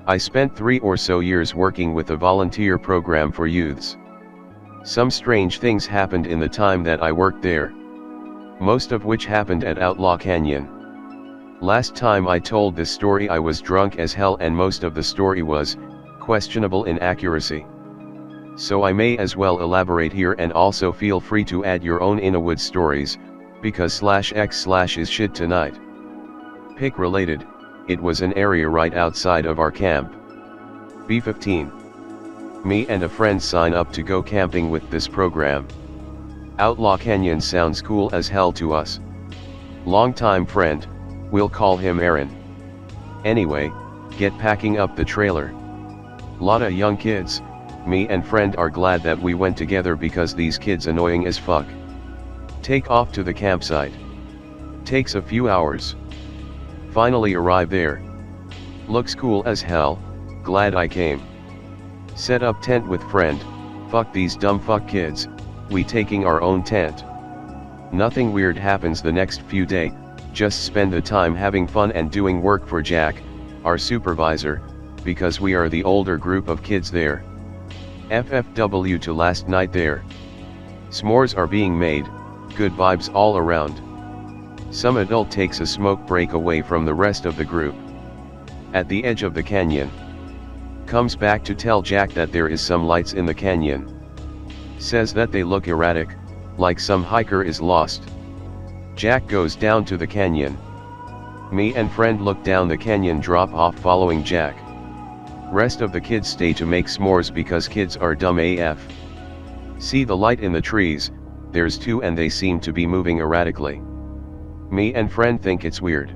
I spent 3 or so years working with a volunteer program for youths. Some strange things happened in the time that I worked there, most of which happened at Outlaw Canyon. Last time I told this story I was drunk as hell, and most of the story was questionable in accuracy. So I may as well elaborate here, and also feel free to add your own innawoods stories, because /x/is shit tonight. Pick related, it was an area right outside of our camp. B15. Me and a friend sign up to go camping with this program. Outlaw Canyon sounds cool as hell to us. Longtime friend, we'll call him Aaron. Anyway, get packing up the trailer. Lotta young kids. Me and friend are glad that we went together because these kids annoying as fuck. Take off to the campsite. Takes a few hours. Finally arrive there. Looks cool as hell, glad I came. Set up tent with friend, fuck these dumb fuck kids, we taking our own tent. Nothing weird happens the next few days, just spend the time having fun and doing work for Jack, our supervisor, because we are the older group of kids there. FFW to last night there. S'mores are being made, good vibes all around. Some adult takes a smoke break away from the rest of the group. At the edge of the canyon. Comes back to tell Jack that there is some lights in the canyon. Says that they look erratic, like some hiker is lost. Jack goes down to the canyon. Me and friend look down the canyon drop off following Jack. Rest of the kids stay to make s'mores because kids are dumb AF. See the light in the trees, there's 2 and they seem to be moving erratically. Me and friend think it's weird,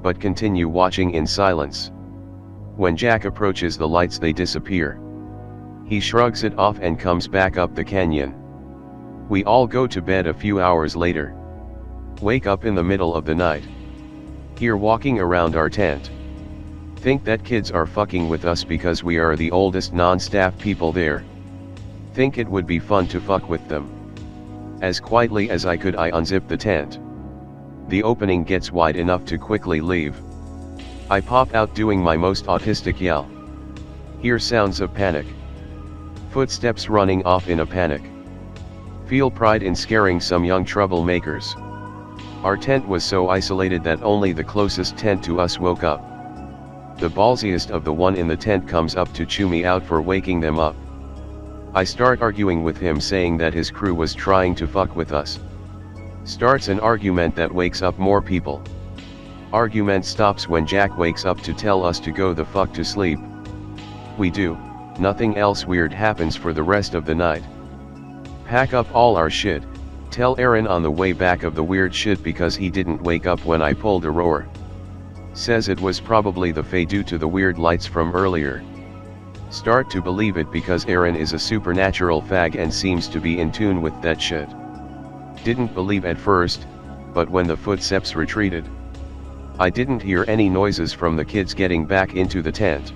but continue watching in silence. When Jack approaches the lights they disappear. He shrugs it off and comes back up the canyon. We all go to bed a few hours later. Wake up in the middle of the night. Here walking around our tent. Think that kids are fucking with us because we are the oldest non-staff people there. Think it would be fun to fuck with them. As quietly as I could I unzip the tent. The opening gets wide enough to quickly leave. I pop out doing my most autistic yell. Hear sounds of panic. Footsteps running off in a panic. Feel pride in scaring some young troublemakers. Our tent was so isolated that only the closest tent to us woke up. The ballsiest of the one in the tent comes up to chew me out for waking them up. I start arguing with him saying that his crew was trying to fuck with us. Starts an argument that wakes up more people. Argument stops when Jack wakes up to tell us to go the fuck to sleep. We do, nothing else weird happens for the rest of the night. Pack up all our shit, tell Aaron on the way back of the weird shit because he didn't wake up when I pulled a roar. Says it was probably the Fae due to the weird lights from earlier. Start to believe it because Aaron is a supernatural fag and seems to be in tune with that shit. Didn't believe at first, but when the footsteps retreated, I didn't hear any noises from the kids getting back into the tent.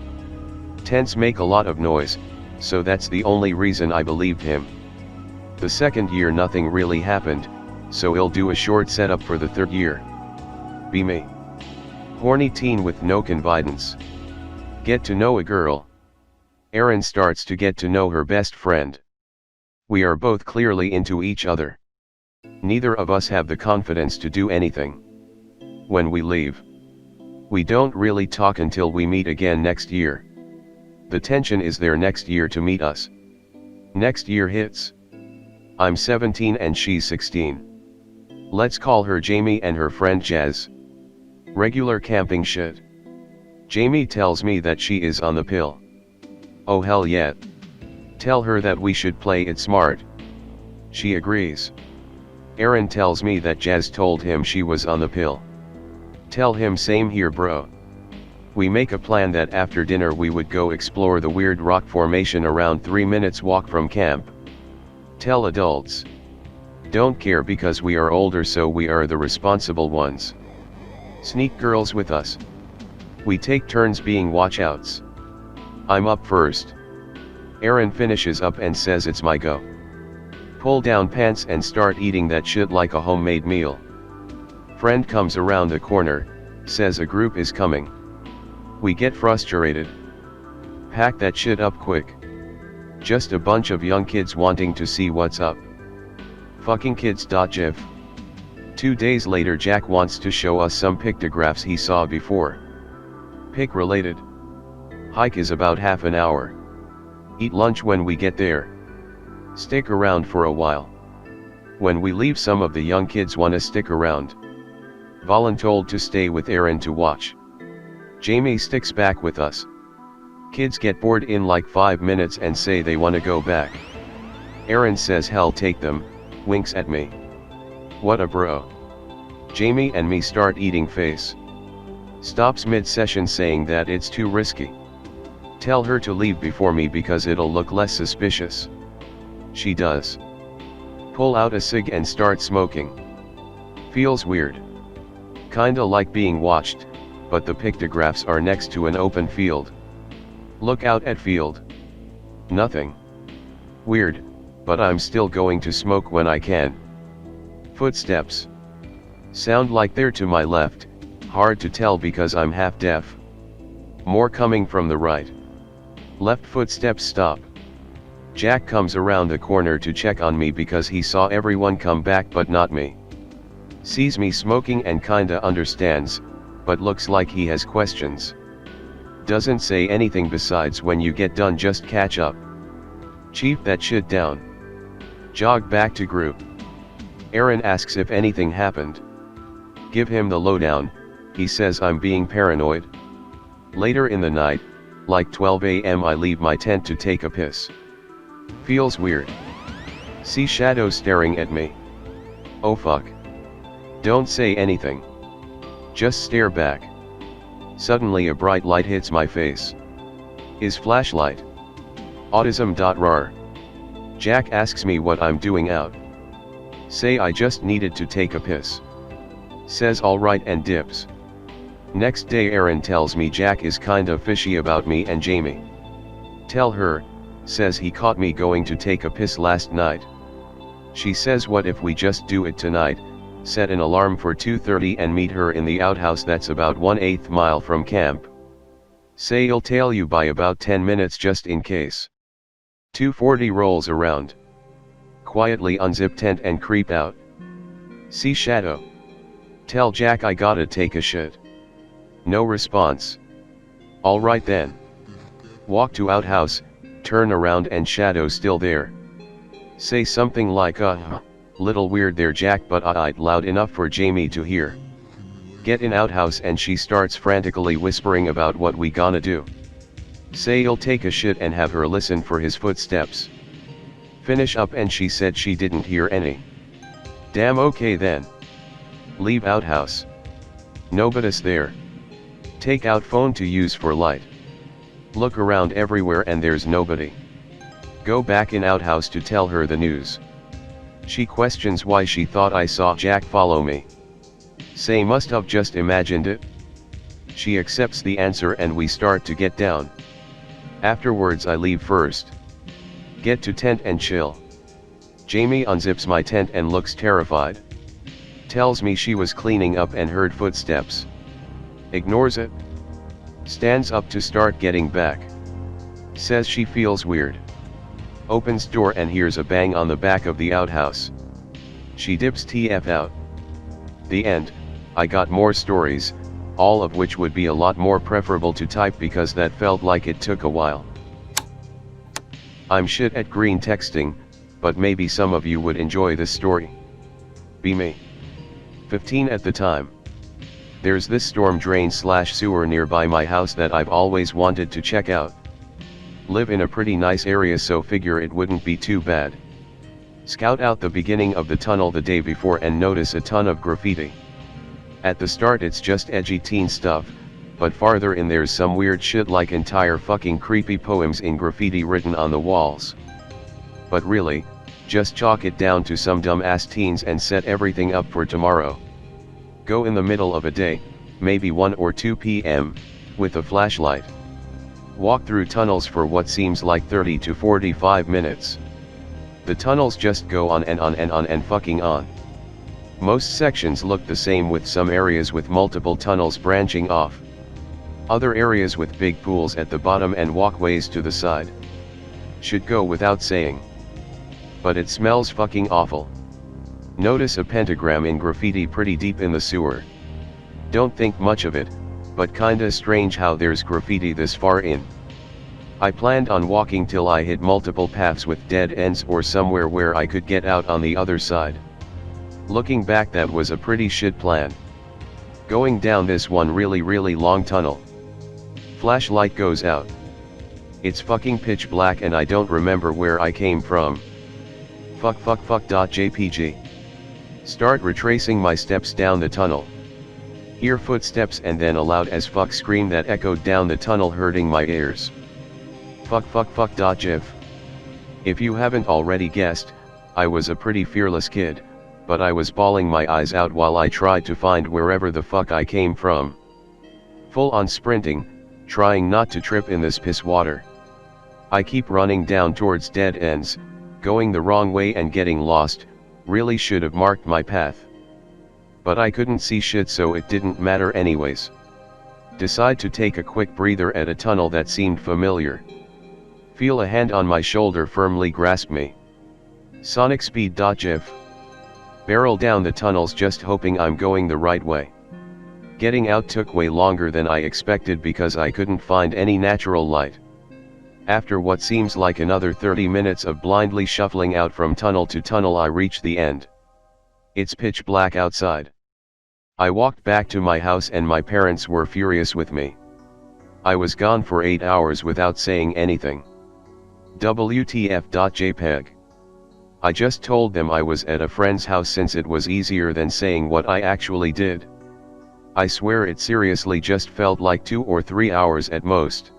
Tents make a lot of noise, so that's the only reason I believed him. The second year nothing really happened, so I'll do a short setup for the third year. Be me. Horny teen with no confidence. Get to know a girl. Aaron starts to get to know her best friend. We are both clearly into each other. Neither of us have the confidence to do anything. When we leave, we don't really talk until we meet again next year. The tension is there next year to meet us. Next year hits. I'm 17 and she's 16. Let's call her Jamie and her friend Jazz. Regular camping shit. Jamie tells me that she is on the pill. Oh hell yeah. Tell her that we should play it smart. She agrees. Aaron tells me that Jazz told him she was on the pill. Tell him same here bro. We make a plan that after dinner we would go explore the weird rock formation around 3 minutes walk from camp. Tell adults. Don't care because we are older so we are the responsible ones. Sneak girls with us. We take turns being watchouts. I'm up first. Aaron finishes up and says it's my go. Pull down pants and start eating that shit like a homemade meal. Friend comes around the corner, says a group is coming. We get frustrated. Pack that shit up quick. Just a bunch of young kids wanting to see what's up. Fucking kids. Gif. 2 days later, Jack wants to show us some pictographs he saw before. Pic related. Hike is about half an hour. Eat lunch when we get there. Stick around for a while. When we leave, some of the young kids wanna stick around. Voluntold to stay with Aaron to watch. Jamie sticks back with us. Kids get bored in like 5 minutes and say they wanna go back. Aaron says hell take them, winks at me. What a bro. Jamie and me start eating face. Stops mid-session saying that it's too risky. Tell her to leave before me because it'll look less suspicious. She does. Pull out a cig and start smoking. Feels weird. Kinda like being watched, but the pictographs are next to an open field. Look out at field. Nothing. Weird, but I'm still going to smoke when I can. Footsteps. Sound like they're to my left, hard to tell because I'm half deaf. More coming from the right. Left footsteps stop. Jack comes around the corner to check on me because he saw everyone come back but not me. Sees me smoking and kinda understands, but looks like he has questions. Doesn't say anything besides when you get done just catch up. Chief that shit down. Jog back to group. Aaron asks if anything happened. Give him the lowdown, he says I'm being paranoid. Later in the night, like 12 a.m. I leave my tent to take a piss. Feels weird. See shadows staring at me. Oh fuck. Don't say anything. Just stare back. Suddenly a bright light hits my face. Is flashlight. Autism.rar. Jack asks me what I'm doing out. Say I just needed to take a piss. Says alright and dips. Next day Aaron tells me Jack is kinda fishy about me and Jamie. Tell her, says he caught me going to take a piss last night. She says what if we just do it tonight, set an alarm for 2:30 and meet her in the outhouse that's about 1/8 mile from camp. Say he'll tail you by about 10 minutes just in case. 2:40 rolls around. Quietly unzip tent and creep out. See shadow. Tell Jack I gotta take a shit. No response. Alright then. Walk to outhouse, turn around and shadow still there. Say something like little weird there Jack, but it loud enough for Jamie to hear. Get in outhouse and she starts frantically whispering about what we gonna do. Say he'll take a shit and have her listen for his footsteps. Finish up and she said she didn't hear any. Damn, okay then. Leave outhouse. Nobody's there. Take out phone to use for light. Look around everywhere and there's nobody. Go back in outhouse to tell her the news. She questions why she thought I saw Jack follow me. Say must have just imagined it. She accepts the answer and we start to get down. Afterwards I leave first. Get to tent and chill. Jamie unzips my tent and looks terrified. Tells me she was cleaning up and heard footsteps. Ignores it. Stands up to start getting back. Says she feels weird. Opens door and hears a bang on the back of the outhouse. She dips TF out. The end. I got more stories, all of which would be a lot more preferable to type because that felt like it took a while. I'm shit at green texting, but maybe some of you would enjoy this story. Be me. 15 at the time. There's this storm drain / sewer nearby my house that I've always wanted to check out. Live in a pretty nice area so figure it wouldn't be too bad. Scout out the beginning of the tunnel the day before and notice a ton of graffiti. At the start it's just edgy teen stuff, but farther in there's some weird shit like entire fucking creepy poems in graffiti written on the walls. But really, just chalk it down to some dumbass teens and set everything up for tomorrow. Go in the middle of a day, maybe 1 or 2 p.m., with a flashlight. Walk through tunnels for what seems like 30 to 45 minutes. The tunnels just go on and on and on and fucking on. Most sections look the same with some areas with multiple tunnels branching off. Other areas with big pools at the bottom and walkways to the side. Should go without saying. But it smells fucking awful. Notice a pentagram in graffiti pretty deep in the sewer. Don't think much of it, but kinda strange how there's graffiti this far in. I planned on walking till I hit multiple paths with dead ends or somewhere where I could get out on the other side. Looking back, that was a pretty shit plan. Going down this one really long tunnel. Flashlight goes out. It's fucking pitch black and I don't remember where I came from. Fuck.jpg. Start retracing my steps down the tunnel. Hear footsteps and then a loud as fuck scream that echoed down the tunnel, hurting my ears. Fuck.jiv. If you haven't already guessed, I was a pretty fearless kid, but I was bawling my eyes out while I tried to find wherever the fuck I came from. Full on sprinting, trying not to trip in this piss water. I keep running down towards dead ends, going the wrong way and getting lost. Really should have marked my path. But I couldn't see shit, so it didn't matter anyways. Decide to take a quick breather at a tunnel that seemed familiar. Feel a hand on my shoulder firmly grasp me. Sonic speed.jiv. Barrel down the tunnels just hoping I'm going the right way. Getting out took way longer than I expected because I couldn't find any natural light. After what seems like another 30 minutes of blindly shuffling out from tunnel to tunnel, I reach the end. It's pitch black outside. I walked back to my house and my parents were furious with me. I was gone for 8 hours without saying anything. WTF.jpg. I just told them I was at a friend's house since it was easier than saying what I actually did. I swear it seriously just felt like 2 or 3 hours at most.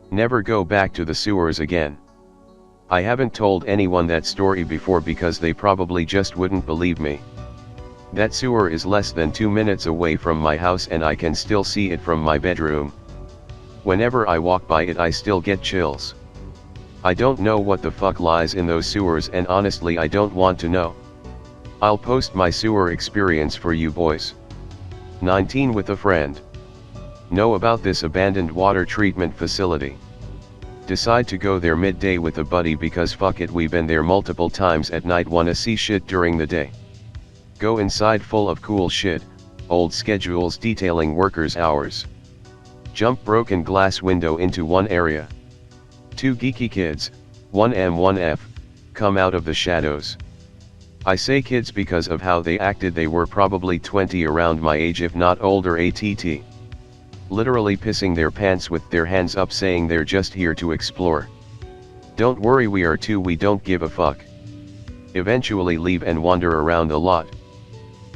Never go back to the sewers again. I haven't told anyone that story before because they probably just wouldn't believe me. That sewer is less than 2 minutes away from my house and I can still see it from my bedroom. Whenever I walk by it I still get chills. I don't know what the fuck lies in those sewers and honestly I don't want to know. I'll post my sewer experience for you boys. 19 with a friend. Know about this abandoned water treatment facility. Decide to go there midday with a buddy because fuck it, we've been there multiple times at night, wanna see shit during the day. Go inside full of cool shit, old schedules detailing workers' hours. Jump broken glass window into one area. 2 geeky kids, 1M 1F, come out of the shadows. I say kids because of how they acted, they were probably 20 around my age if not older ATT. Literally pissing their pants with their hands up saying they're just here to explore. Don't worry, we are too, we don't give a fuck. Eventually leave and wander around a lot.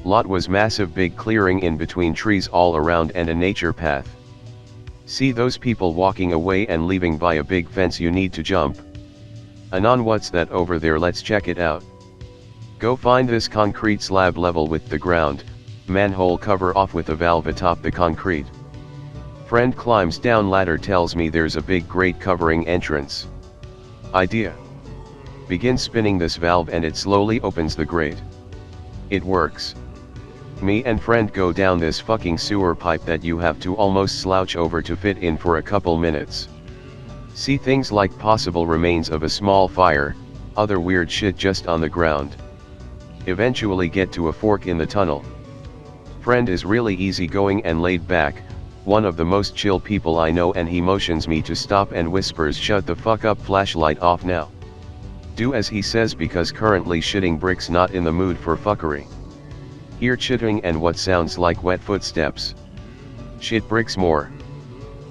Lot was massive, big clearing in between trees all around and a nature path. See those people walking away and leaving by a big fence, you need to jump. Anon, what's that over there? Let's check it out. Go find this concrete slab level with the ground, manhole cover off with a valve atop the concrete. Friend climbs down ladder, tells me there's a big grate covering entrance. Idea. Begin spinning this valve and it slowly opens the grate. It works. Me and friend go down this fucking sewer pipe that you have to almost slouch over to fit in for a couple minutes. See things like possible remains of a small fire, other weird shit just on the ground. Eventually get to a fork in the tunnel. Friend is really easygoing and laid back, one of the most chill people I know, and he motions me to stop and whispers, "Shut the fuck up, flashlight off now." Do as he says because currently shitting bricks, not in the mood for fuckery. Hear chittering and what sounds like wet footsteps. Shit bricks more.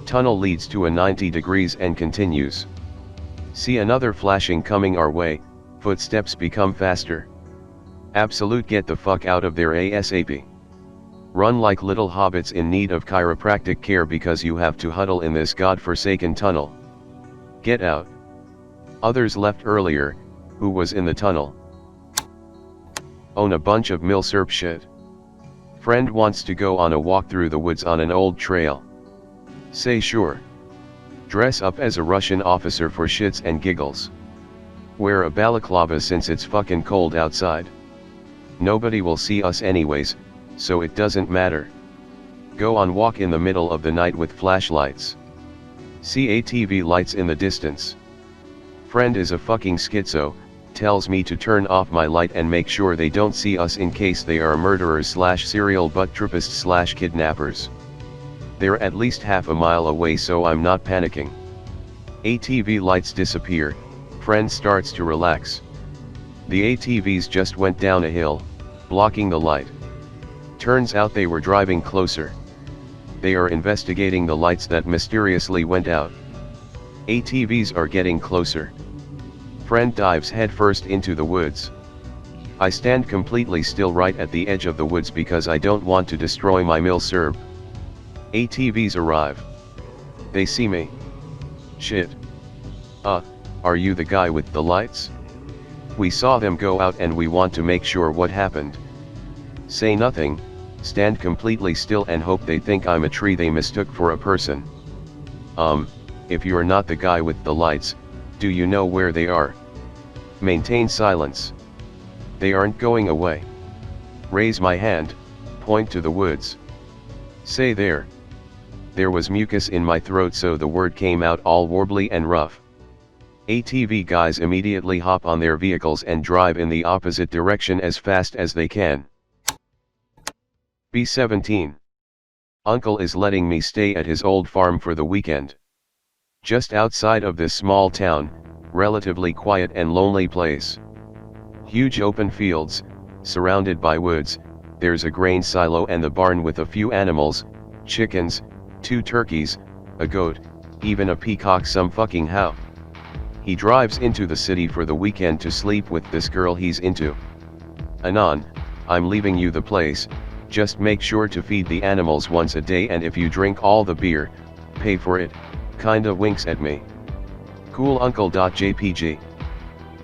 Tunnel leads to a 90 degrees and continues. See another flashing coming our way, footsteps become faster. Absolute get the fuck out of there ASAP. Run like little hobbits in need of chiropractic care because you have to huddle in this god-forsaken tunnel. Get out. Others left earlier, who was in the tunnel? Own a bunch of milsurp shit. Friend wants to go on a walk through the woods on an old trail. Say sure. Dress up as a Russian officer for shits and giggles. Wear a balaclava since it's fucking cold outside. Nobody will see us anyways, so it doesn't matter. Go on walk in the middle of the night with flashlights. See ATV lights in the distance. Friend is a fucking schizo, tells me to turn off my light and make sure they don't see us in case they are murderers / serial butt trapists / kidnappers. They're at least half a mile away, so I'm not panicking. ATV lights disappear, friend starts to relax. The ATVs just went down a hill, blocking the light. Turns out they were driving closer. They are investigating the lights that mysteriously went out. ATVs are getting closer. Friend dives headfirst into the woods. I stand completely still right at the edge of the woods because I don't want to destroy my milsurb. ATVs arrive. They see me. Shit. Are you the guy with the lights? We saw them go out and we want to make sure what happened. Say nothing, stand completely still and hope they think I'm a tree they mistook for a person. If you're not the guy with the lights, do you know where they are? Maintain silence. They aren't going away. Raise my hand, point to the woods. Say there. There was mucus in my throat, so the word came out all warbly and rough. ATV guys immediately hop on their vehicles and drive in the opposite direction as fast as they can. B17. Uncle is letting me stay at his old farm for the weekend. Just outside of this small town, relatively quiet and lonely place. Huge open fields, surrounded by woods, there's a grain silo and the barn with a few animals, chickens, 2 turkeys, a goat, even a peacock some fucking how. He drives into the city for the weekend to sleep with this girl he's into. Anon, I'm leaving you the place, just make sure to feed the animals once a day and if you drink all the beer, pay for it, kinda winks at me. Cool uncle.jpg.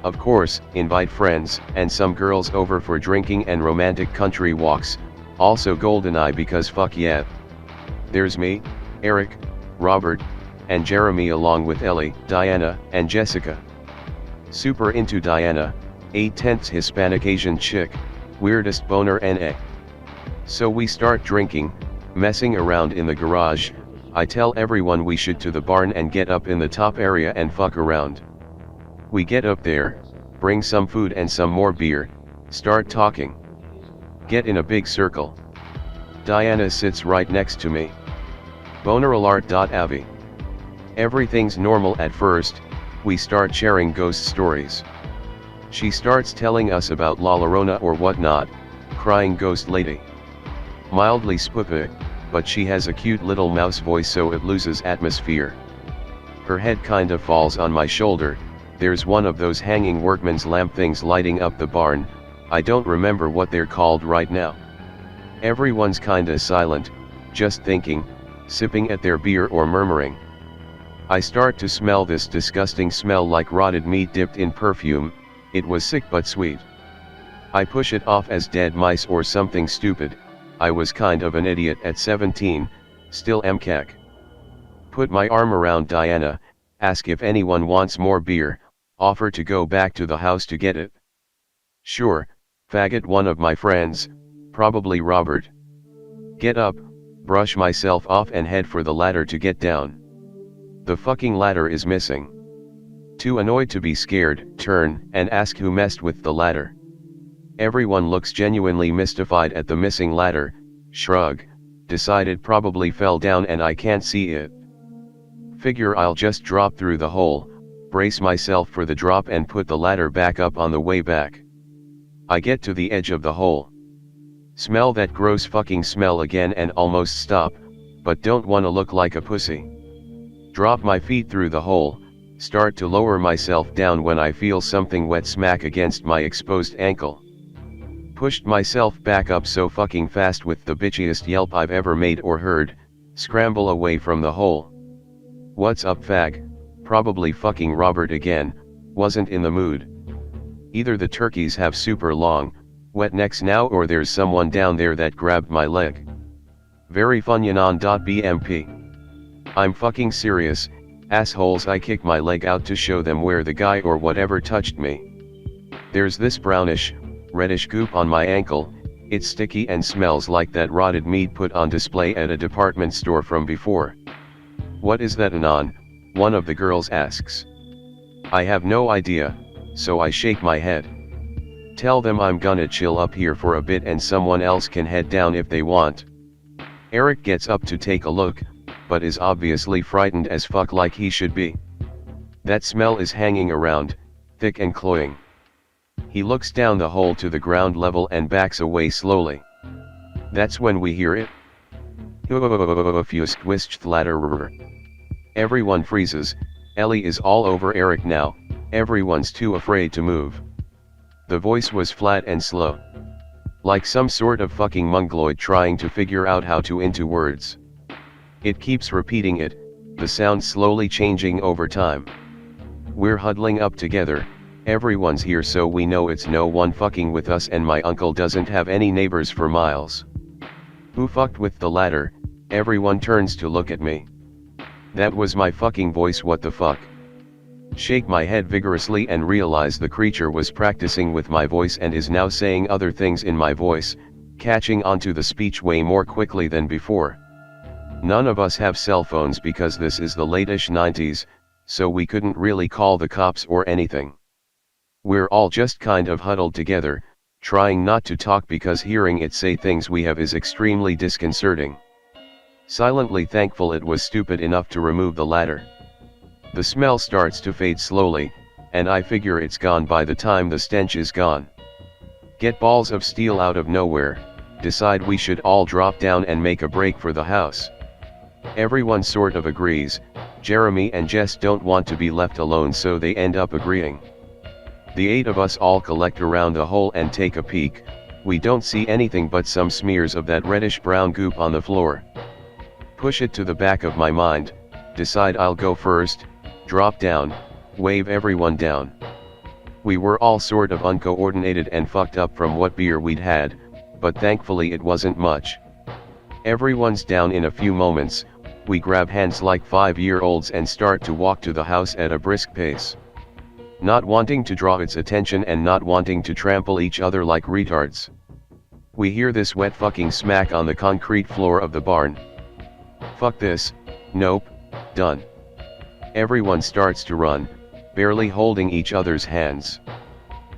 Of course, invite friends and some girls over for drinking and romantic country walks, also GoldenEye because fuck yeah. There's me, Eric, Robert, and Jeremy along with Ellie, Diana, and Jessica. Super into Diana, 8/10 Hispanic Asian chick, weirdest boner NA. So we start drinking, messing around in the garage. I tell everyone we should to the barn and get up in the top area and fuck around. We get up there, bring some food and some more beer, start talking. Get in a big circle. Diana sits right next to me. Boner alert.avi. Everything's normal at first, we start sharing ghost stories. She starts telling us about La Llorona or whatnot, crying ghost lady. Mildly spoopy, but she has a cute little mouse voice so it loses atmosphere. Her head kinda falls on my shoulder, there's one of those hanging workman's lamp things lighting up the barn, I don't remember what they're called right now. Everyone's kinda silent, just thinking, sipping at their beer or murmuring. I start to smell this disgusting smell like rotted meat dipped in perfume, it was sick but sweet. I push it off as dead mice or something stupid, I was kind of an idiot at 17, still am kekke. Put my arm around Diana, ask if anyone wants more beer, offer to go back to the house to get it. Sure, faggot one of my friends, probably Robert. Get up, brush myself off and head for the ladder to get down. The fucking ladder is missing. Too annoyed to be scared, turn and ask who messed with the ladder. Everyone looks genuinely mystified at the missing ladder, shrug, decided probably fell down and I can't see it. Figure I'll just drop through the hole, brace myself for the drop and put the ladder back up on the way back. I get to the edge of the hole. Smell that gross fucking smell again and almost stop, but don't wanna look like a pussy. Drop my feet through the hole, start to lower myself down when I feel something wet smack against my exposed ankle. Pushed myself back up so fucking fast with the bitchiest yelp I've ever made or heard, scramble away from the hole. What's up fag? Probably fucking Robert again, wasn't in the mood. Either the turkeys have super long, wet necks now or there's someone down there that grabbed my leg. Very funyanon.bmp. I'm fucking serious, assholes. I kick my leg out to show them where the guy or whatever touched me. There's this brownish, reddish goop on my ankle, It's sticky and smells like that rotted meat put on display at a department store from before. What is that, Anon? One of the girls asks. I have no idea, so I shake my head. Tell them I'm gonna chill up here for a bit and someone else can head down if they want. Eric gets up to take a look, but is obviously frightened as fuck like he should be. That smell is hanging around, thick and cloying. He looks down the hole to the ground level and backs away slowly. That's when we hear it. Everyone freezes. Ellie is all over Eric now, everyone's too afraid to move. The voice was flat and slow. Like some sort of fucking mongoloid trying to figure out how to into words. It keeps repeating it, the sound slowly changing over time. We're huddling up together, everyone's here so we know it's no one fucking with us and my uncle doesn't have any neighbors for miles. Who fucked with the ladder? Everyone turns to look at me. That was my fucking voice, what the fuck? Shake my head vigorously and realize the creature was practicing with my voice and is now saying other things in my voice, catching onto the speech way more quickly than before. None of us have cell phones because this is the late-ish 90s, so we couldn't really call the cops or anything. We're all just kind of huddled together, trying not to talk because hearing it say things we have is extremely disconcerting. Silently thankful it was stupid enough to remove the ladder. The smell starts to fade slowly, and I figure it's gone by the time the stench is gone. Get balls of steel out of nowhere, decide we should all drop down and make a break for the house. Everyone sort of agrees. Jeremy and Jess don't want to be left alone so they end up agreeing. The 8 of us all collect around the hole and take a peek. We don't see anything but some smears of that reddish brown goop on the floor. Push it to the back of my mind, decide I'll go first, drop down, wave everyone down. We were all sort of uncoordinated and fucked up from what beer we'd had, but thankfully it wasn't much. Everyone's down in a few moments. We grab hands like 5-year-olds and start to walk to the house at a brisk pace. Not wanting to draw its attention and not wanting to trample each other like retards. We hear this wet fucking smack on the concrete floor of the barn. Fuck this, nope, done. Everyone starts to run, barely holding each other's hands.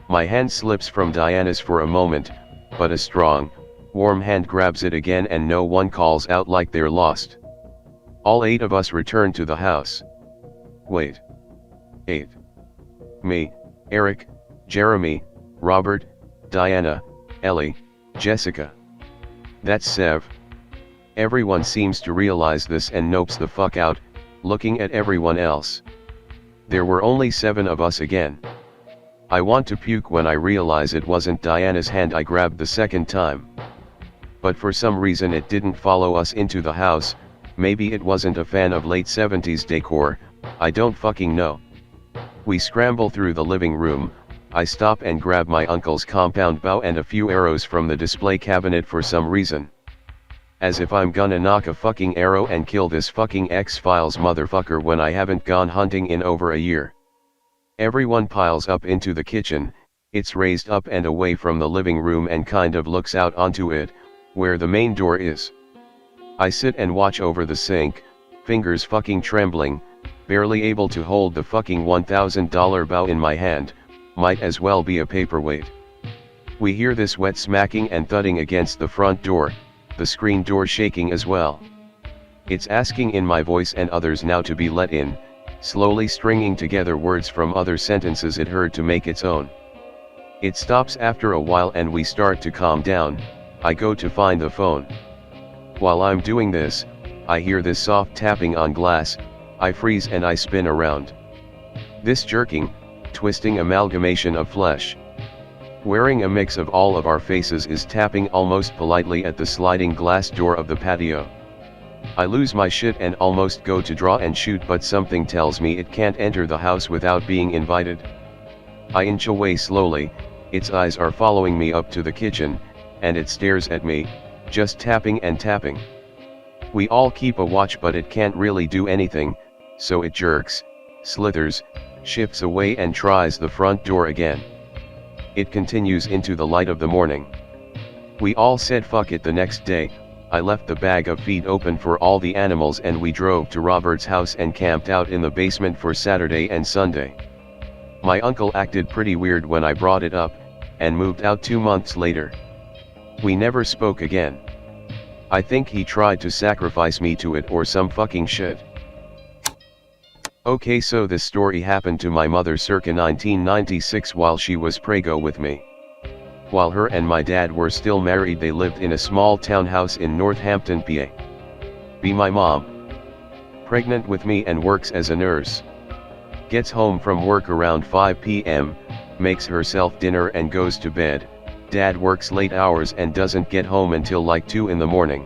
My hand slips from Diana's for a moment, but a strong, warm hand grabs it again and no one calls out like they're lost. All 8 of us return to the house. Wait. 8. Me, Eric, Jeremy, Robert, Diana, Ellie, Jessica. That's Sev. Everyone seems to realize this and nopes the fuck out, looking at everyone else. There were only 7 of us again. I want to puke when I realize it wasn't Diana's hand I grabbed the second time. But for some reason it didn't follow us into the house. Maybe it wasn't a fan of late 70s decor, I don't fucking know. We scramble through the living room. I stop and grab my uncle's compound bow and a few arrows from the display cabinet for some reason. As if I'm gonna knock a fucking arrow and kill this fucking X-Files motherfucker when I haven't gone hunting in over a year. Everyone piles up into the kitchen. It's raised up and away from the living room and kind of looks out onto it, where the main door is. I sit and watch over the sink, fingers fucking trembling, barely able to hold the fucking $1,000 bow in my hand, might as well be a paperweight. We hear this wet smacking and thudding against the front door, the screen door shaking as well. It's asking in my voice and others now to be let in, slowly stringing together words from other sentences it heard to make its own. It stops after a while and we start to calm down. I go to find the phone. While I'm doing this, I hear this soft tapping on glass. I freeze and I spin around. This jerking, twisting amalgamation of flesh, wearing a mix of all of our faces, is tapping almost politely at the sliding glass door of the patio. I lose my shit and almost go to draw and shoot, but something tells me it can't enter the house without being invited. I inch away slowly. Its eyes are following me up to the kitchen, and it stares at me, just tapping and tapping. We all keep a watch, but it can't really do anything, so it jerks, slithers, shifts away and tries the front door again. It continues into the light of the morning. We all said fuck it. The next day, I left the bag of feed open for all the animals and we drove to Robert's house and camped out in the basement for Saturday and Sunday. My uncle acted pretty weird when I brought it up, and moved out 2 months later. We never spoke again. I think he tried to sacrifice me to it or some fucking shit. Okay, so this story happened to my mother circa 1996 while she was preggo with me. While her and my dad were still married, they lived in a small townhouse in Northampton, PA. My mom, pregnant with me and works as a nurse. Gets home from work around 5 p.m, makes herself dinner and goes to bed. Dad works late hours and doesn't get home until like 2 in the morning.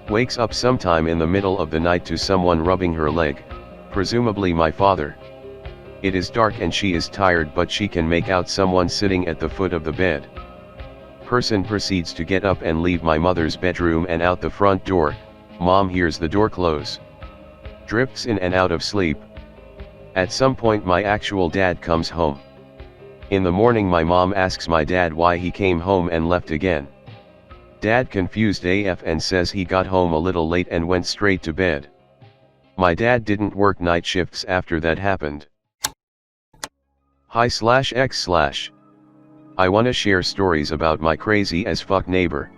Wakes up sometime in the middle of the night to someone rubbing her leg, presumably my father. It is dark and she is tired, but she can make out someone sitting at the foot of the bed. Person proceeds to get up and leave my mother's bedroom and out the front door. Mom hears the door close. Drifts in and out of sleep. At some point my actual dad comes home. In the morning my mom asks my dad why he came home and left again. Dad confused AF and says he got home a little late and went straight to bed. My dad didn't work night shifts after that happened. Hi/X/. I wanna share stories about my crazy as fuck neighbor.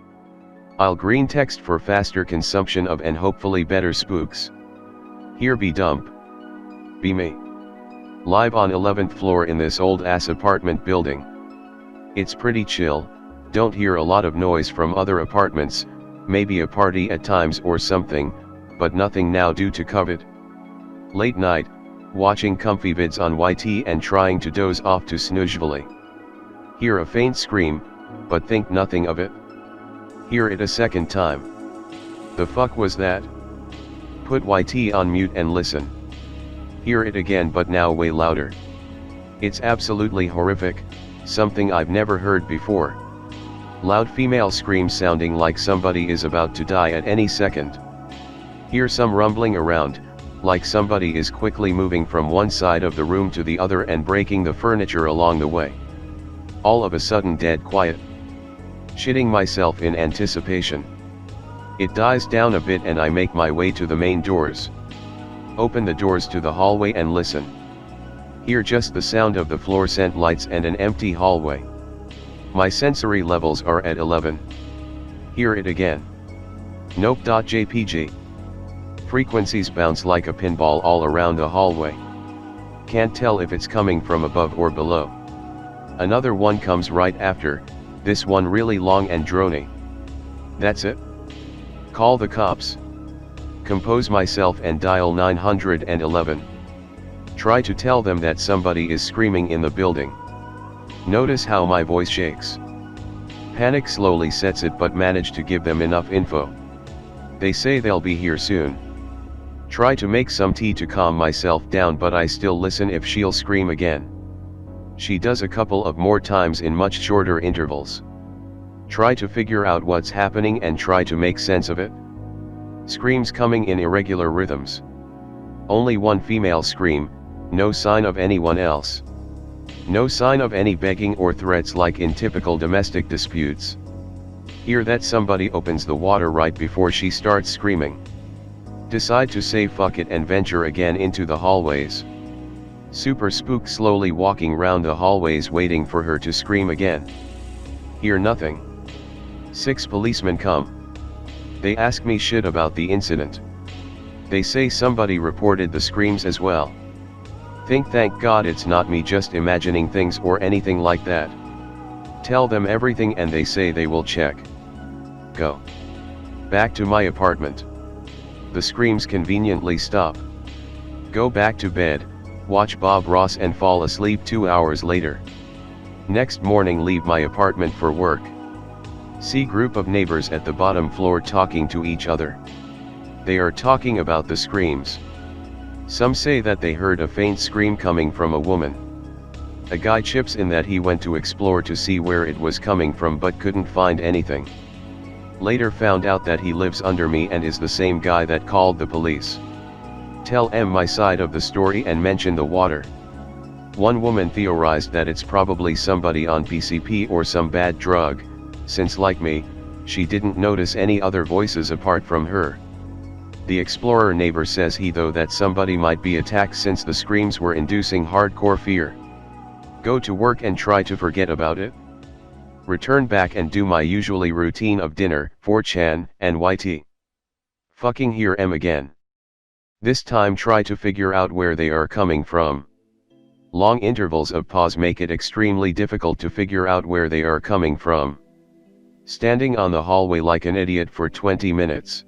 I'll green text for faster consumption of and hopefully better spooks. Here be dump. Be me. Live on 11th floor in this old ass apartment building. It's pretty chill, don't hear a lot of noise from other apartments, maybe a party at times or something, but nothing now due to COVID. Late night, watching comfy vids on YT and trying to doze off to snoozefully. Hear a faint scream, but think nothing of it. Hear it a second time. The fuck was that? Put YT on mute and listen. Hear it again, but now way louder. It's absolutely horrific, something I've never heard before. Loud female scream sounding like somebody is about to die at any second. Hear some rumbling around, like somebody is quickly moving from one side of the room to the other and breaking the furniture along the way. All of a sudden dead quiet. Shitting myself in anticipation. It dies down a bit and I make my way to the main doors. Open the doors to the hallway and listen. Hear just the sound of the fluorescent lights and an empty hallway. My sensory levels are at 11. Hear it again. Nope.jpg. Frequencies bounce like a pinball all around the hallway. Can't tell if it's coming from above or below. Another one comes right after, this one really long and drony. That's it. Call the cops. Compose myself and dial 911. Try to tell them that somebody is screaming in the building. Notice how my voice shakes. Panic slowly sets it, but manage to give them enough info. They say they'll be here soon. Try to make some tea to calm myself down, but I still listen if she'll scream again. She does a couple of more times in much shorter intervals. Try to figure out what's happening and try to make sense of it. Screams coming in irregular rhythms. Only one female scream, no sign of anyone else. No sign of any begging or threats like in typical domestic disputes. Hear that somebody opens the water right before she starts screaming. Decide to say fuck it and venture again into the hallways. Super spook slowly walking round the hallways waiting for her to scream again. Hear nothing. 6 policemen come. They ask me shit about the incident. They say somebody reported the screams as well. Think thank God it's not me just imagining things or anything like that. Tell them everything and they say they will check. Go back to my apartment. The screams conveniently stop. Go back to bed, watch Bob Ross and fall asleep 2 hours later. Next morning leave my apartment for work. See group of neighbors at the bottom floor talking to each other. They are talking about the screams. Some say that they heard a faint scream coming from a woman. A guy chips in that he went to explore to see where it was coming from but couldn't find anything. Later found out that he lives under me and is the same guy that called the police. Tell M my side of the story and mention the water. One woman theorized that it's probably somebody on PCP or some bad drug, since like me, she didn't notice any other voices apart from her. The explorer neighbor says though that somebody might be attacked since the screams were inducing hardcore fear. Go to work and try to forget about it. Return back and do my usually routine of dinner, 4chan, and YT. Fucking hear 'em again. This time try to figure out where they are coming from. Long intervals of pause make it extremely difficult to figure out where they are coming from. Standing on the hallway like an idiot for 20 minutes.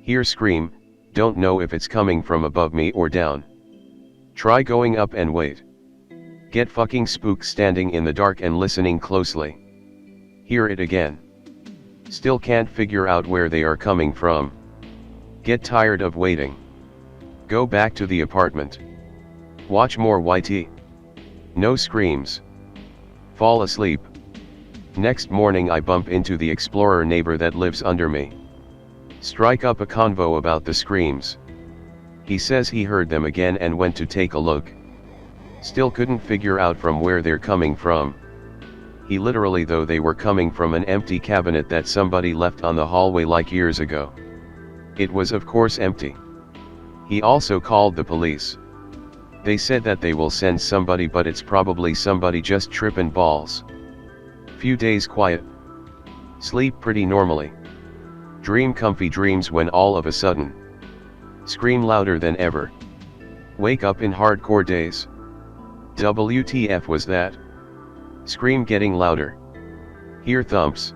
Hear scream, don't know if it's coming from above me or down. Try going up and wait. Get fucking spooked standing in the dark and listening closely. Hear it again. Still can't figure out where they are coming from. Get tired of waiting. Go back to the apartment. Watch more YT. No screams. Fall asleep. Next morning I bump into the explorer neighbor that lives under me. Strike up a convo about the screams. He says he heard them again and went to take a look. Still couldn't figure out from where they're coming from. He literally though they were coming from an empty cabinet that somebody left on the hallway like years ago. It was of course empty. He also called the police. They said that they will send somebody but it's probably somebody just tripping balls. Few days quiet. Sleep pretty normally. Dream comfy dreams when all of a sudden. Scream louder than ever. Wake up in hardcore days. WTF was that? Scream getting louder. Hear thumps.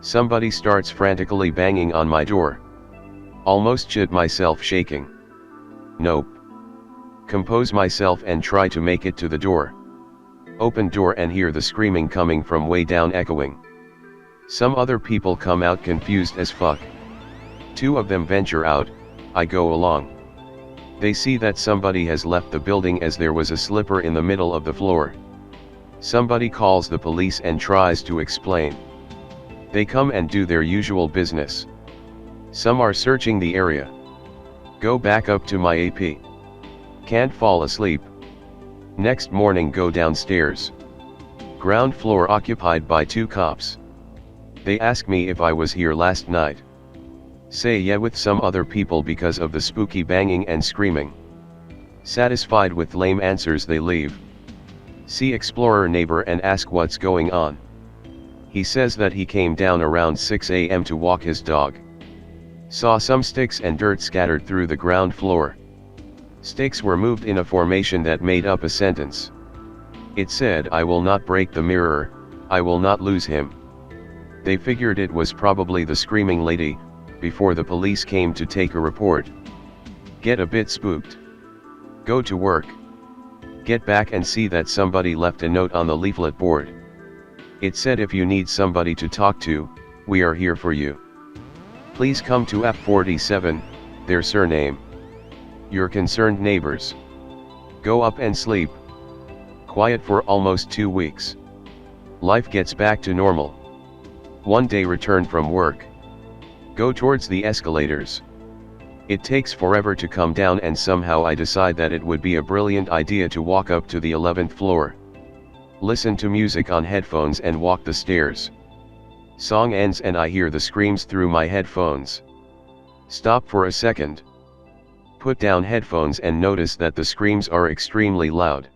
Somebody starts frantically banging on my door. Almost shit myself shaking. Nope. Compose myself and try to make it to the door. Open door and hear the screaming coming from way down echoing. Some other people come out confused as fuck. Two of them venture out, I go along. They see that somebody has left the building as there was a slipper in the middle of the floor. Somebody calls the police and tries to explain. They come and do their usual business. Some are searching the area. Go back up to my AP. Can't fall asleep. Next morning go downstairs. Ground floor occupied by two cops. They ask me if I was here last night. Say yeah with some other people because of the spooky banging and screaming. Satisfied with lame answers they leave. See explorer neighbor and ask what's going on. He says that he came down around 6 a.m. to walk his dog. Saw some sticks and dirt scattered through the ground floor. Sticks were moved in a formation that made up a sentence. It said, I will not break the mirror, I will not lose him. They figured it was probably the screaming lady, before the police came to take a report. Get a bit spooked. Go to work. Get back and see that somebody left a note on the leaflet board. It said if you need somebody to talk to, we are here for you. Please come to F47, their surname. Your concerned neighbors. Go up and sleep. Quiet for almost 2 weeks. Life gets back to normal. One day return from work. Go towards the escalators. It takes forever to come down and somehow I decide that it would be a brilliant idea to walk up to the 11th floor. Listen to music on headphones and walk the stairs. Song ends and I hear the screams through my headphones. Stop for a second. Put down headphones and notice that the screams are extremely loud.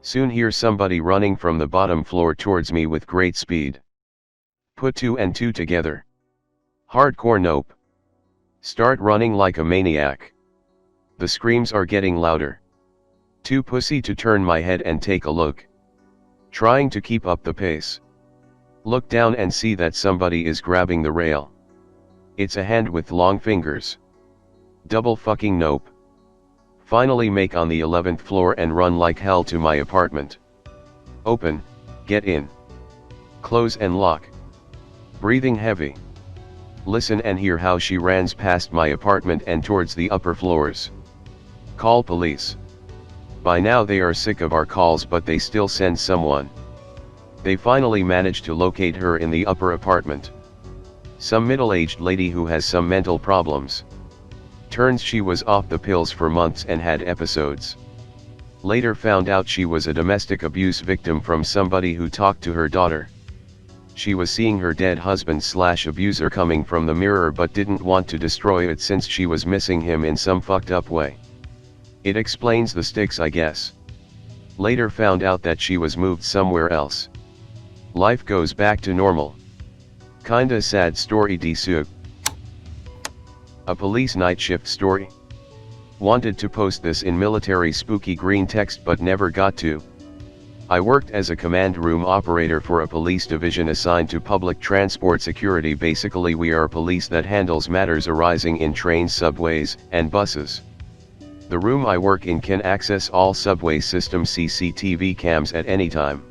Soon hear somebody running from the bottom floor towards me with great speed. Put 2 and 2 together. Hardcore nope. Start running like a maniac. The screams are getting louder. Too pussy to turn my head and take a look. Trying to keep up the pace. Look down and see that somebody is grabbing the rail. It's a hand with long fingers. Double fucking nope. Finally make on the 11th floor and run like hell to my apartment. Open, get in. Close and lock. Breathing heavy. Listen and hear how she runs past my apartment and towards the upper floors. Call police. By now they are sick of our calls but they still send someone. They finally manage to locate her in the upper apartment. Some middle-aged lady who has some mental problems. Turns she was off the pills for months and had episodes. Later found out she was a domestic abuse victim from somebody who talked to her daughter. She was seeing her dead husband/abuser coming from the mirror but didn't want to destroy it since she was missing him in some fucked up way. It explains the sticks, I guess. Later found out that she was moved somewhere else. Life goes back to normal. Kinda sad story dessous. A police night shift story. Wanted to post this in military spooky green text but never got to. I worked as a command room operator for a police division assigned to public transport security. Basically we are police that handles matters arising in trains, subways, and buses. The room I work in can access all subway system CCTV cams at any time.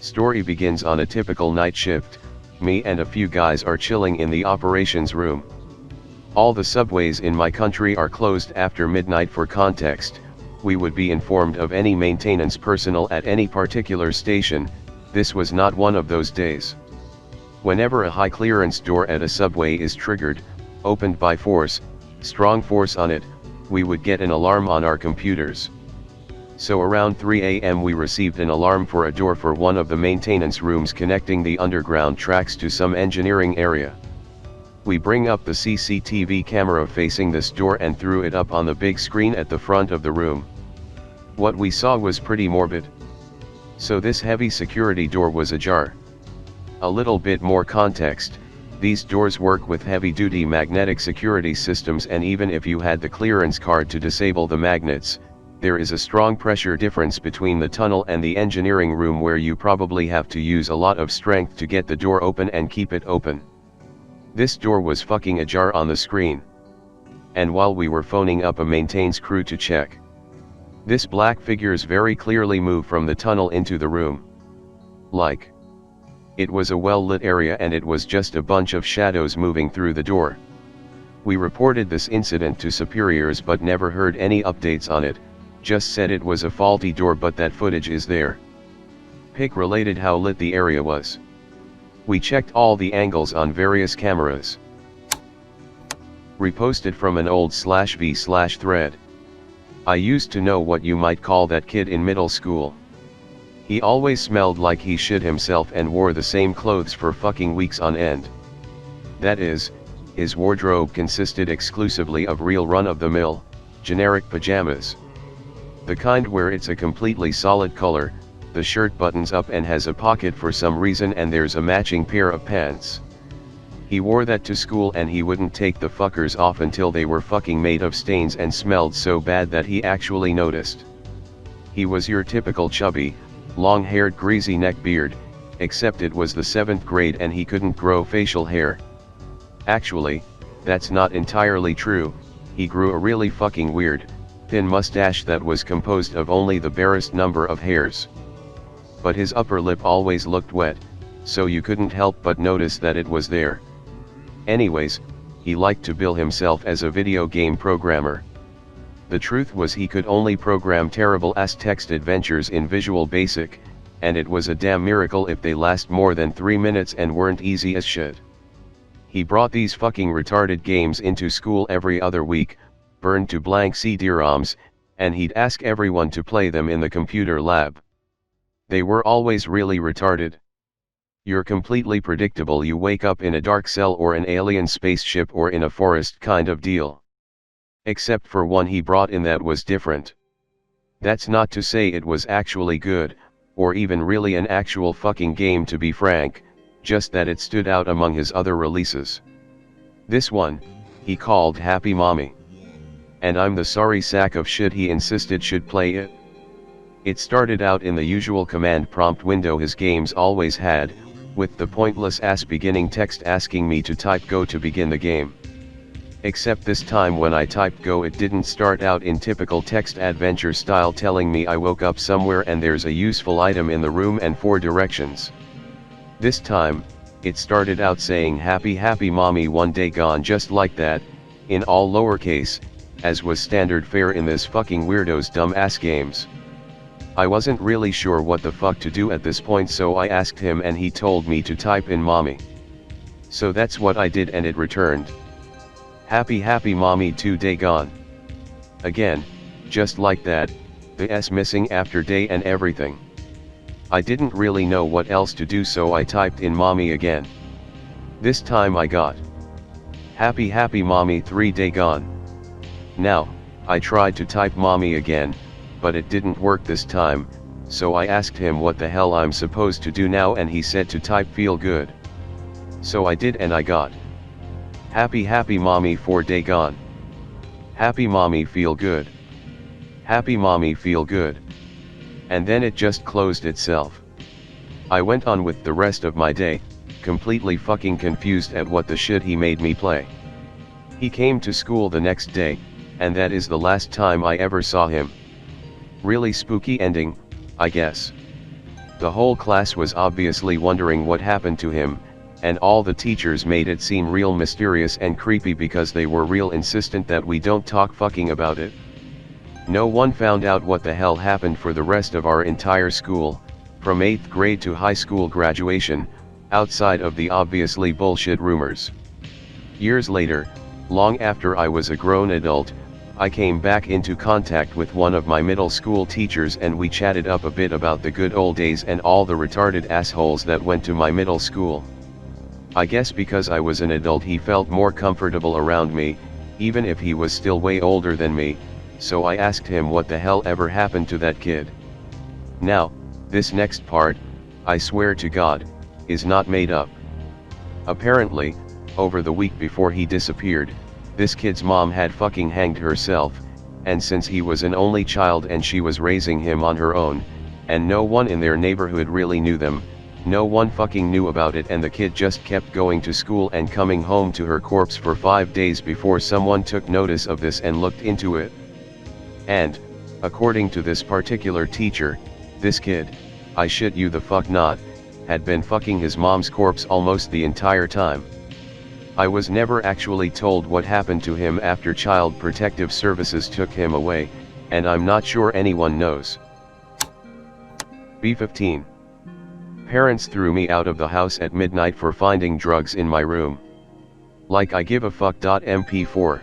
Story begins on a typical night shift. Me and a few guys are chilling in the operations room. All the subways in my country are closed after midnight. For context, we would be informed of any maintenance personnel at any particular station. This was not one of those days. Whenever a high clearance door at a subway is triggered, opened by force, strong force on it, we would get an alarm on our computers. So around 3 a.m. we received an alarm for a door for one of the maintenance rooms connecting the underground tracks to some engineering area. We bring up the CCTV camera facing this door and threw it up on the big screen at the front of the room. What we saw was pretty morbid. So this heavy security door was ajar. A little bit more context, these doors work with heavy-duty magnetic security systems, and even if you had the clearance card to disable the magnets, there is a strong pressure difference between the tunnel and the engineering room where you probably have to use a lot of strength to get the door open and keep it open. This door was fucking ajar on the screen. And while we were phoning up a maintenance crew to check, this black figures very clearly moved from the tunnel into the room. Like, it was a well-lit area and it was just a bunch of shadows moving through the door. We reported this incident to superiors but never heard any updates on it, just said it was a faulty door, but that footage is there. Pic related how lit the area was. We checked all the angles on various cameras. Reposted from an old /v/thread. I used to know what you might call that kid in middle school. He always smelled like he shit himself and wore the same clothes for fucking weeks on end. That is, his wardrobe consisted exclusively of real run-of-the-mill, generic pajamas. The kind where it's a completely solid color, the shirt buttons up and has a pocket for some reason, and there's a matching pair of pants. He wore that to school and he wouldn't take the fuckers off until they were fucking made of stains and smelled so bad that he actually noticed. He was your typical chubby, long-haired greasy neck beard, except it was the 7th grade and he couldn't grow facial hair. Actually, that's not entirely true. He grew a really fucking weird, thin mustache that was composed of only the barest number of hairs. But his upper lip always looked wet, so you couldn't help but notice that it was there. Anyways, he liked to bill himself as a video game programmer. The truth was he could only program terrible-ass text adventures in Visual Basic, and it was a damn miracle if they last more than 3 minutes and weren't easy as shit. He brought these fucking retarded games into school every other week, burned to blank CD-ROMs, and he'd ask everyone to play them in the computer lab. They were always really retarded. You're completely predictable. You wake up in a dark cell or an alien spaceship or in a forest kind of deal. Except for one he brought in that was different. That's not to say it was actually good, or even really an actual fucking game, to be frank, just that it stood out among his other releases. This one, he called Happy Mommy. And I'm the sorry sack of shit he insisted should play it. It started out in the usual command prompt window his games always had, with the pointless ass beginning text asking me to type go to begin the game. Except this time when I typed go, it didn't start out in typical text adventure style telling me I woke up somewhere and there's a useful item in the room and 4 directions. This time, it started out saying happy happy mommy one day gone, just like that, in all lowercase, as was standard fare in this fucking weirdo's dumb ass games. I wasn't really sure what the fuck to do at this point, so I asked him and he told me to type in mommy. So that's what I did and it returned. Happy happy mommy 2 day gone. Again, just like that, the S missing after day and everything. I didn't really know what else to do, so I typed in mommy again. This time I got happy happy mommy 3-day gone. Now, I tried to type mommy again, but it didn't work this time, so I asked him what the hell I'm supposed to do now, and he said to type feel good. So I did, and I got happy happy mommy 4-day gone. Happy mommy feel good. Happy mommy feel good. And then it just closed itself. I went on with the rest of my day, completely fucking confused at what the shit he made me play. He came to school the next day, and that is the last time I ever saw him. Really spooky ending, I guess. The whole class was obviously wondering what happened to him, and all the teachers made it seem real mysterious and creepy because they were real insistent that we don't talk fucking about it. No one found out what the hell happened for the rest of our entire school, from 8th grade to high school graduation, outside of the obviously bullshit rumors. Years later, long after I was a grown adult, I came back into contact with one of my middle school teachers, and we chatted up a bit about the good old days and all the retarded assholes that went to my middle school. I guess because I was an adult he felt more comfortable around me, even if he was still way older than me, so I asked him what the hell ever happened to that kid. Now, this next part, I swear to God, is not made up. Apparently, over the week before he disappeared, this kid's mom had fucking hanged herself, and since he was an only child and she was raising him on her own, and no one in their neighborhood really knew them, no one fucking knew about it, and the kid just kept going to school and coming home to her corpse for 5 days before someone took notice of this and looked into it. And, according to this particular teacher, this kid, I shit you the fuck not, had been fucking his mom's corpse almost the entire time. I was never actually told what happened to him after Child Protective Services took him away, and I'm not sure anyone knows. B15. Parents threw me out of the house at midnight for finding drugs in my room. Like I give a fuck. MP4.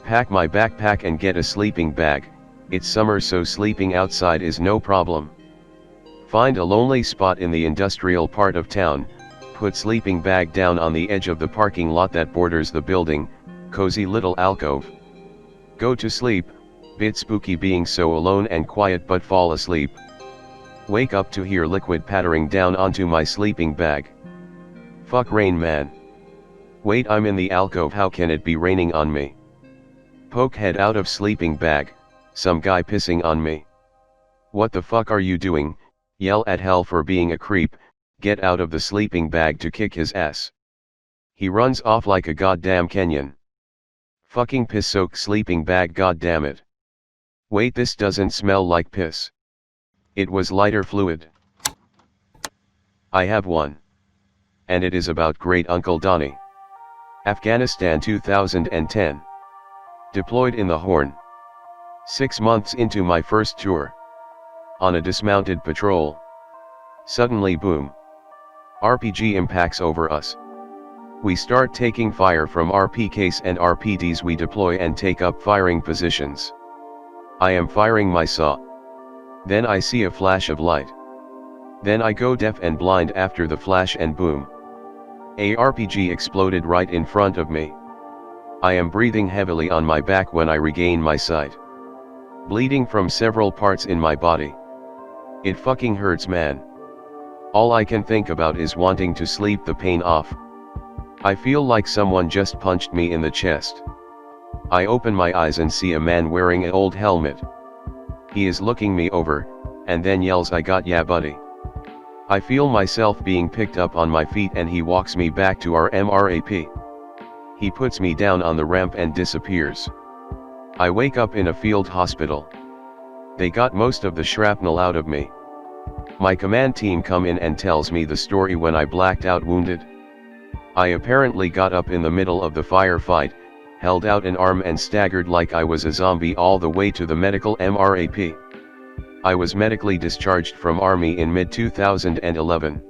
Pack my backpack and get a sleeping bag, it's summer so sleeping outside is no problem. Find a lonely spot in the industrial part of town, put sleeping bag down on the edge of the parking lot that borders the building, cozy little alcove. Go to sleep, bit spooky being so alone and quiet, but fall asleep. Wake up to hear liquid pattering down onto my sleeping bag. Fuck rain, man. Wait, I'm in the alcove, how can it be raining on me? Poke head out of sleeping bag, some guy pissing on me. What the fuck are you doing? Yell at hell for being a creep, get out of the sleeping bag to kick his ass. He runs off like a goddamn Kenyan. Fucking piss soaked sleeping bag, goddammit. Wait, this doesn't smell like piss. It was lighter fluid. I have one. And it is about Great Uncle Donnie. Afghanistan 2010. Deployed in the Horn. 6 months into my first tour. On a dismounted patrol. Suddenly boom. RPG impacts over us. We start taking fire from RPKs and RPDs. We deploy and take up firing positions. I am firing my saw. Then I see a flash of light. Then I go deaf and blind after the flash, and boom. A RPG exploded right in front of me. I am breathing heavily on my back when I regain my sight. Bleeding from several parts in my body. It fucking hurts, man. All I can think about is wanting to sleep the pain off. I feel like someone just punched me in the chest. I open my eyes and see a man wearing an old helmet. He is looking me over, and then yells, "I got ya, buddy." I feel myself being picked up on my feet, and he walks me back to our MRAP. He puts me down on the ramp and disappears. I wake up in a field hospital. They got most of the shrapnel out of me. My command team come in and tells me the story when I blacked out wounded. I apparently got up in the middle of the firefight, held out an arm and staggered like I was a zombie all the way to the medical MRAP. I was medically discharged from Army in mid-2011.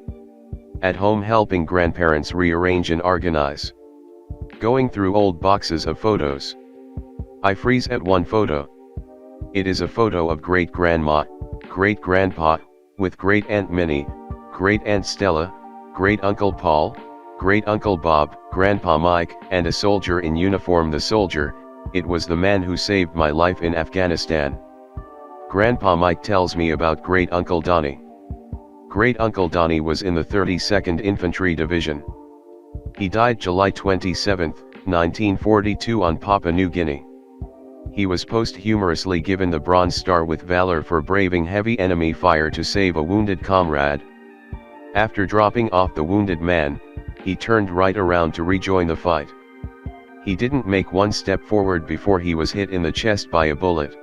At home helping grandparents rearrange and organize. Going through old boxes of photos. I freeze at one photo. It is a photo of great-grandma, great-grandpa, with Great-Aunt Minnie, Great-Aunt Stella, Great-Uncle Paul, Great-Uncle Bob, Grandpa Mike, and a soldier in uniform. The soldier, it was the man who saved my life in Afghanistan. Grandpa Mike tells me about Great-Uncle Donnie. Great-Uncle Donnie was in the 32nd Infantry Division. He died July 27, 1942 on Papua New Guinea. He was posthumously given the Bronze Star with valor for braving heavy enemy fire to save a wounded comrade. After dropping off the wounded man, he turned right around to rejoin the fight. He didn't make one step forward before he was hit in the chest by a bullet.